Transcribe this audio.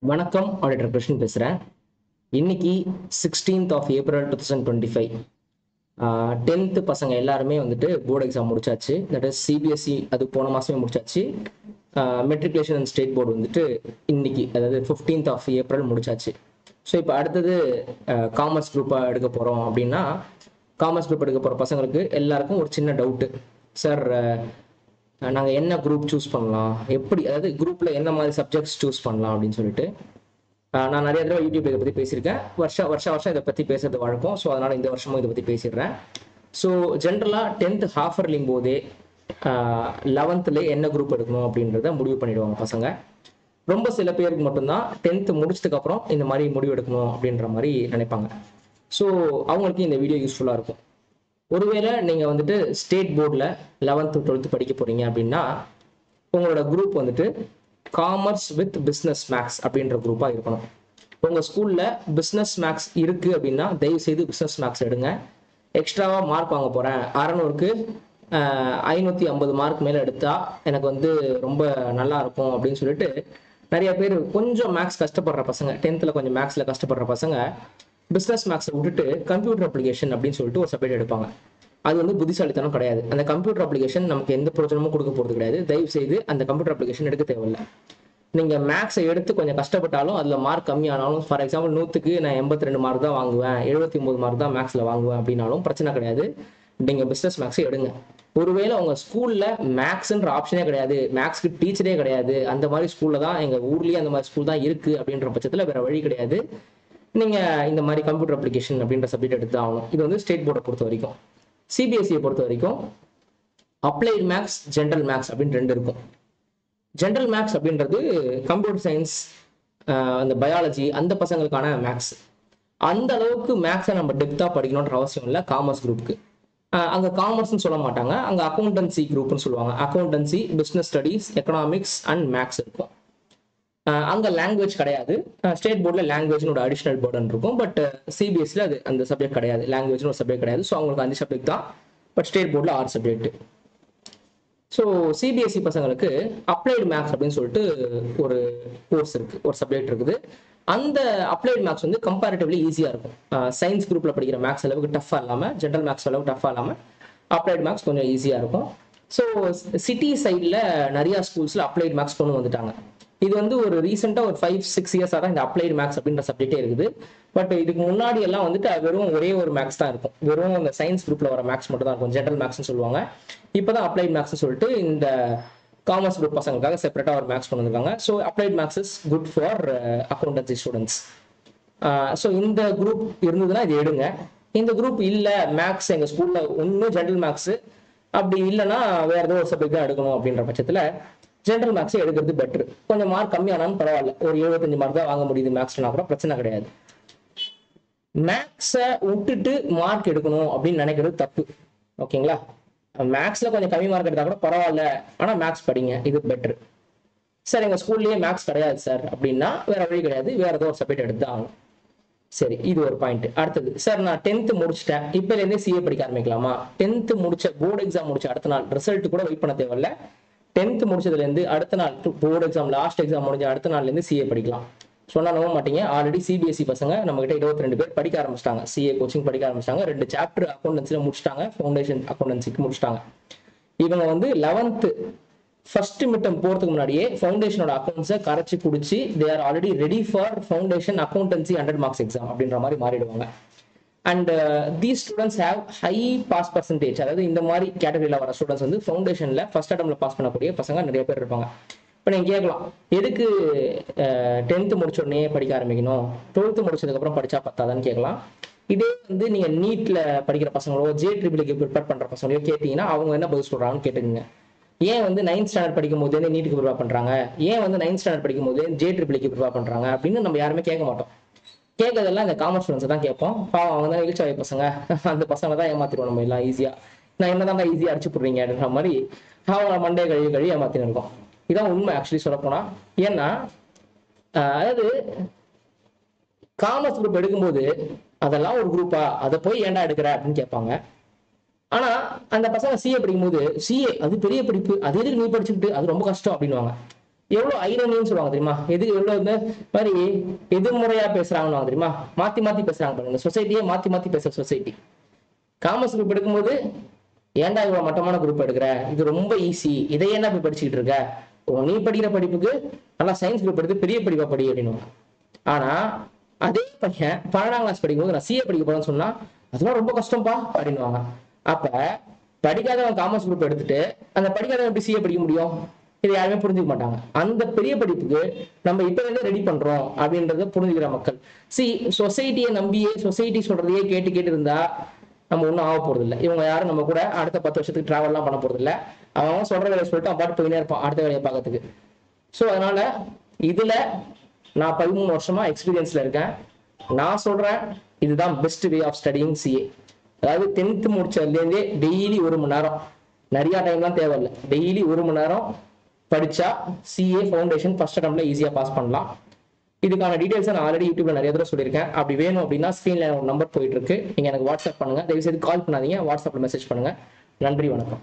வணக்கம். ஆடிட்டர் கிருஷ்ணன் பேசுகிறேன். இன்னைக்கு 16th ஆஃப் ஏப்ரல் 2025. 10th பசங்க எல்லாருமே வந்துட்டு போர்டு எக்ஸாம் முடிச்சாச்சு. தட் இஸ் சிபிஎஸ்சி அது போன மாதமே முடிச்சாச்சு. மெட்ரிகுலேஷன் அண்ட் ஸ்டேட் போர்டு வந்துட்டு இன்னைக்கு, அதாவது 15th ஆஃப் ஏப்ரல் முடிச்சாச்சு. ஸோ இப்போ அடுத்தது காமர்ஸ் குரூப்பாக எடுக்க போகிறோம் அப்படின்னா, காமர்ஸ் குரூப் எடுக்க போகிற பசங்களுக்கு எல்லாருக்கும் ஒரு சின்ன டவுட்டு. சார், நாங்கள் என்ன குரூப் சூஸ் பண்ணலாம், எப்படி, அதாவது குரூப்பில் என்ன மாதிரி சப்ஜெக்ட்ஸ் சூஸ் பண்ணலாம் அப்படின்னு சொல்லிட்டு நான் நிறைய தடவை யூடியூப்ல இதை பற்றி பேசியிருக்கேன். வருஷம் இதை பற்றி பேசுறது வழக்கம். ஸோ அதனால் இந்த வருஷமும் இதை பற்றி பேசிடுறேன். ஸோ ஜென்ரலாக 10th ஹாஃப் இயர்லிங் போதே 11th என்ன குரூப் எடுக்கணும் அப்படின்றத முடிவு பண்ணிடுவாங்க பசங்க. ரொம்ப சில பேருக்கு மட்டும்தான் 10th முடிச்சதுக்கப்புறம் இந்த மாதிரி முடிவு எடுக்கணும் அப்படின்ற மாதிரி நினைப்பாங்க. ஸோ அவங்களுக்கு இந்த வீடியோ யூஸ்ஃபுல்லாக இருக்கும். ஒருவேளை நீங்கள் வந்துட்டு ஸ்டேட் போர்டில் 11th 12th படிக்க போகிறீங்க அப்படின்னா, உங்களோட குரூப் வந்துட்டு காமர்ஸ் வித் பிஸ்னஸ் மேக்ஸ் அப்படின்ற குரூப்பாக இருக்கணும். உங்கள் ஸ்கூலில் பிஸ்னஸ் மேக்ஸ் இருக்குது அப்படின்னா தயவு செய்து பிஸ்னஸ் மேக்ஸ் எடுங்க. எக்ஸ்ட்ராவாக மார்க் வாங்க போகிறேன், 600க்கு 550 மார்க் மேலே எடுத்தால் எனக்கு வந்து ரொம்ப நல்லா இருக்கும் அப்படின்னு சொல்லிட்டு நிறைய பேர் கொஞ்சம் மேக்ஸ் கஷ்டப்படுற பசங்க, 10th கொஞ்சம் மேக்ஸில் கஷ்டப்படுற பசங்க பிஸ்னஸ் மேக்ஸை விட்டுட்டு கம்ப்யூட்டர் அப்ளிகேஷன் அப்படின்னு சொல்லிட்டு ஒரு சப்ஜெக்ட் எடுப்பாங்க. அது வந்து புத்திசாலித்தனம் கிடையாது. அந்த கம்ப்யூட்டர் அப்ளிகேஷன் நமக்கு எந்த பிரயோஜனமும் கொடுக்க போகிறது கிடையாது. தயவு செய்து அந்த கம்ப்யூட்டர் அப்ளிகேஷன் எடுக்க தேவையில்லை. நீங்கள் மேக்ஸை எடுத்து கொஞ்சம் கஷ்டப்பட்டாலும் அதில் மார்க் கம்மியானாலும், ஃபார் எக்ஸாம்பிள் 100க்கு நான் 82 மார்க் தான் வாங்குவேன், 79 மார்க் தான் மேக்ஸில் வாங்குவேன் அப்படின்னாலும் பிரச்சனை கிடையாது. நீங்கள் பிஸ்னஸ் மேக்ஸை எடுங்க. ஒருவேளை உங்கள் ஸ்கூலில் மேக்ஸ்ன்ற ஆப்ஷனே கிடையாது, மேக்ஸ்க்கு டீச்சரே கிடையாது, அந்த மாதிரி ஸ்கூலில் தான், எங்கள் ஊர்லேயே அந்த மாதிரி ஸ்கூல் தான் இருக்குது அப்படின்ற பட்சத்தில் வேறு வழி கிடையாது. நீங்கள் இந்த மாதிரி கம்ப்யூட்டர் அப்ளிகேஷன் அப்படின்ற சப்ஜெக்ட் எடுத்து ஆகணும். இது வந்து ஸ்டேட் போர்டை பொறுத்த வரைக்கும். சிபிஎஸ்சியை பொறுத்த வரைக்கும் அப்ளைடு மேக்ஸ், ஜென்ரல் மேக்ஸ் அப்படின்னு ரெண்டு இருக்கும். ஜென்ரல் மேக்ஸ் அப்படின்றது கம்ப்யூட்டர் சயின்ஸ், அந்த பயாலஜி, அந்த பசங்களுக்கான மேக்ஸ். அந்த அளவுக்கு மேக்ஸை நம்ம டெப்த்தாக படிக்கணுன்ற அவசியம் இல்லை காமர்ஸ் குரூப்புக்கு. அங்கே காமர்ஸ்னு சொல்ல மாட்டாங்க, அங்கே அக்கௌண்டன்சி குரூப்னு சொல்லுவாங்க. Accountancy, business studies, economics and maths இருக்கும். அங்கே லாங்குவேஜ் கிடையாது. ஸ்டேட் போர்டில் லாங்குவேஜ்னு ஒரு அடிஷ்னல் பேர்டன் இருக்கும். பட் சிபிஎஸ்சியில் அது அந்த சப்ஜெக்ட் கிடையாது, லாங்குவேஜ்னு ஒரு சப்ஜெக்ட் கிடையாது. ஸோ அவங்களுக்கு 5 சப்ஜெக்ட் தான். பட் ஸ்டேட் போர்டில் 6 சப்ஜெக்ட். ஸோ சிபிஎஸ்சி பசங்களுக்கு அப்ளைடு மேக்ஸ் அப்படின்னு சொல்லிட்டு ஒரு கோர்ஸ் இருக்குது, ஒரு சப்ஜெக்ட் இருக்குது. அந்த அப்ளைடு மேக்ஸ் வந்து கம்பேரிட்டிவ்லி ஈஸியாக இருக்கும். சயின்ஸ் குரூப்பில் படிக்கிற மேக்ஸ் அளவுக்கு டஃப்பாக இல்லாமல், ஜென்ரல் மேக்ஸ் அளவுக்கு டஃப்பாக இல்லாமல் அப்ளைடு மேக்ஸ் கொஞ்சம் ஈஸியாக இருக்கும். ஸோ சிட்டி சைடில் நிறையா ஸ்கூல்ஸில் அப்ளைடு மேக்ஸ் கொண்டு வந்துட்டாங்க. இது வந்து ஒரு ரீசெண்டாக ஒரு 5-6 இயர்ஸாக தான் இந்த அப்ளைடு மேக்ஸ் அப்படின்ற சப்ஜெக்டே இருக்குது. பட் இதுக்கு முன்னாடி எல்லாம் வந்துட்டு வெறும் ஒரே ஒரு மேக்ஸ் தான் இருக்கும், வெறும் அந்த சயின்ஸ் குரூப்பில் வர மேக்ஸ் மட்டும் தான் இருக்கும், ஜென்ரல் மேக்ஸ்னு சொல்லுவாங்க. இப்போ தான் அப்ளைட் மேக்ஸ்னு சொல்லிட்டு இந்த காமர்ஸ் குரூப் பசங்களுக்காக செப்பரேட்டாக ஒரு மேக்ஸ் கொண்டு வந்திருக்காங்க. So applied maths is good for accountancy students. So இந்த குரூப் இருந்ததுன்னா இது எடுங்க. இந்த குரூப் இல்லை, மேக்ஸ் எங்கள் ஸ்கூலில் ஒன்றும் ஜென்ரல் மேக்ஸ், அப்படி இல்லைன்னா வேற ஏதோ ஒரு சப்ஜெக்ட் தான் எடுக்கணும் அப்படின்ற பட்சத்தில் ஜென்ரல் மேக்ஸ் எடுக்கிறது பெட்ரு. கொஞ்சம் மார்க் கம்மியானாலும் பரவாயில்ல, ஒரு 75 மார்க் தான் வாங்க முடியுது மேக்ஸ்னா கூட பிரச்சனை கிடையாது. மேக்ஸை விட்டுட்டு மார்க் எடுக்கணும் அப்படின்னு நினைக்கிறது தப்பு. ஓகேங்களா? மேக்ஸ்ல கொஞ்சம் கம்மி மார்க் எடுத்தா கூட பரவாயில்ல, ஆனால் மேக்ஸ் படிங்க, இது பெட்ரு. சார் எங்கள் ஸ்கூல்லேயே மேக்ஸ் கிடையாது சார் அப்படின்னா வேற வழி கிடையாது, வேற ஏதோ ஒரு சப்ஜெக்ட் எடுத்து ஆகணும். சரி, இது ஒரு பாயிண்ட். அடுத்தது, சார் நான் 10th முடிச்சிட்டேன், இப்போலேருந்தே சிஏ படிக்க ஆரம்பிக்கலாமா? 10th முடிச்ச, போர்டு எக்ஸாம் முடிச்ச அடுத்த நாள், ரிசல்ட் கூட வெயிட் பண்ண தேவையில்ல. 10th முடிச்சதுலேருந்து அடுத்த நாள், போர்டு எக்ஸாம் லாஸ்ட் எக்ஸாம் முடிஞ்ச அடுத்த நாள்லேருந்து சிஏ படிக்கலாம். சொன்னா நம்ப மாட்டீங்க, ஆல்ரெடி சிபிஎஸ்சி பசங்க நம்ம கிட்ட 22 பேர் படிக்க ஆரம்பிச்சிட்டாங்க, சிஏ கோச்சிங் படிக்க ஆரம்பிச்சிட்டாங்க. 2 சாப்டர் அக்கௌண்டன்சியில் முடிச்சிட்டாங்க, ஃபவுண்டேஷன் அக்கௌண்டன்சிக்கு முடிச்சிட்டாங்க. இவங்க வந்து 11th ஃபர்ஸ்ட் மிட்டம் போகிறதுக்கு முன்னாடியே ஃபவுண்டேஷனோட அக்கௌண்ட்ஸை கரைச்சி குடிச்சு they are already ready for foundation accountancy 100 marks exam அப்படின்ற மாதிரி மாறிடுவாங்க. And these students have high pass percentage. அதாவது இந்த மாதிரி கேட்டகரியில் வர ஸ்டூடெண்ட்ஸ் வந்து ஃபவுண்டேஷனில் ஃபர்ஸ்ட் அட்டம்ல பாஸ் பண்ணக்கூடிய பசங்க நிறைய பேர் இருப்பாங்க. இப்போ நீங்கள் கேட்கலாம், எதுக்கு 10th முடிச்ச உடனே படிக்க ஆரம்பிக்கணும், 12th முடிச்சதுக்கப்புறம் படித்தா பத்தாதான்னு கேட்கலாம். இதே வந்து நீங்கள் நீட்டில் படிக்கிற பசங்களோ, JEEக்கு ப்ரிப்பேர் பண்ணுற பசங்களோ கேட்டிங்கன்னா அவங்க என்ன பதில் சொல்கிறாங்கன்னு கேட்டுக்குங்க. ஏன் வந்து 9th ஸ்டாண்டர்ட் படிக்கும் போதே நீட்டுக்கு ப்ரிப்பேர் பண்ணுறாங்க, ஏன் வந்து 9th ஸ்டாண்டர்ட் படிக்கும் போதே JEEக்கு ப்ரிப்பேர் பண்ணுறாங்க அப்படின்னு நம்ம யாருமே கேட்க மாட்டோம். கேட்கறதெல்லாம் இந்த காமர்ஸ் ஸ்டூடெண்ட்ஸ் தான் கேட்போம். பாவம், அவங்க தான் இழிச்சாவை பசங்க, அந்த பசங்களை தான் ஏமாத்திடுவோம் நம்ம எல்லாம் ஈஸியாக. நான் என்னதான் ஈஸியாக அடிச்சு போடுறீங்க அப்படின்ற மாதிரி அவங்க மண்டே கழுவி ஏமாத்தின்னு இருக்கோம். இதான் உண்மை ஆக்சுவலி சொல்லப்போனா. ஏன்னா அதாவது காமர்ஸ் குரூப் எடுக்கும்போது அதெல்லாம் ஒரு குரூப்பா, அதை போய் ஏன்டா எடுக்கிற அப்படின்னு கேட்பாங்க. ஆனா அந்த பசங்க சிஏ படிக்கும் போது, சிஏ அது பெரிய படிப்பு, அது எதுக்கு நீ படிச்சுக்கிட்டு, அது ரொம்ப கஷ்டம் அப்படின்வாங்க. எவ்வளவு ஐரணின்னு சொல்லுவாங்க தெரியுமா? எவ்வளவு இந்த மாதிரி எதிர்முறையா பேசுறாங்கன்னு தெரியுமா? மாத்தி மாத்தி பேசுறாங்க பாருங்க. சொசைட்டியே மாத்தி மாத்தி பேசுற சொசைட்டி. காமர்ஸ் குரூப் எடுக்கும்போது ஏன்டா இவ்வளவு மட்டமான குரூப் எடுக்கிற, இது ரொம்ப ஈஸி, இதை என்ன போய் படிச்சுக்கிட்டு இருக்க, நீ படிக்கிற படிப்புக்கு நல்லா சயின்ஸ் குரூப் எடுத்து பெரிய படிப்பா படி அப்படின்னு. ஆனா அதே பையன் 12ஆம் கிளாஸ் படிக்கும்போது நான் சிஏ படிக்க போறேன்னு சொன்னா அதெல்லாம் ரொம்ப கஷ்டம்பா அப்படின்னுவாங்க. அப்ப படிக்காதவன் காமர்ஸ் குரூப் எடுத்துட்டு அந்த படிக்காதவன் எப்படி சிஏ படிக்க முடியும்? இதை யாருமே புரிஞ்சுக்க மாட்டாங்க. அந்த பெரிய படிப்புக்கு நம்ம இப்ப இருந்தே ரெடி பண்றோம் அப்படின்றத புரிஞ்சுக்கிற மக்கள். சொசைட்டியை நம்பியே சொசைட்டி சொல்றதையே கேட்டு கேட்டு இருந்தா நம்ம ஒன்றும் ஆக போறது இல்லை. இவங்க யாரும் நம்ம கூட அடுத்த 10 வருஷத்துக்கு டிராவல்லாம் பண்ண போறது இல்லை. அவன் சொல்ற வேலையை சொல்லிட்டு அவன் பாட்டு போயினே இருப்பான் அடுத்த வேலையை பார்க்கறதுக்கு. ஸோ அதனால இதுல நான் 13 வருஷமா எக்ஸ்பீரியன்ஸ்ல இருக்கேன். நான் சொல்றேன் இதுதான் best way of studying CA. அதாவது 10th முடிச்சதுலேருந்தே டெய்லி 1 மணி நேரம், நிறைய டைம்லாம் தேவையில்லை, டெய்லி 1 மணி நேரம் படிச்சா சிஏ ஃபவுண்டேஷன் ஃபர்ஸ்ட் அட்டம்ப்ட்ல ஈஸியா பாஸ் பண்ணலாம். இதுக்கான டீடைல்ஸை நான் ஆல்ரெடி யூடியூப்ல நிறைய தடவை சொல்லியிருக்கேன். அப்படி வேணும் அப்படின்னா ஸ்க்ரீன்ல ஒரு நம்பர் போயிட்டு இருக்கு, நீங்க எனக்கு வாட்ஸ்அப் பண்ணுங்க. தயவு செய்து கால் பண்ணாதீங்க, வாட்ஸ்அப்ல மெசேஜ் பண்ணுங்க. நன்றி, வணக்கம்.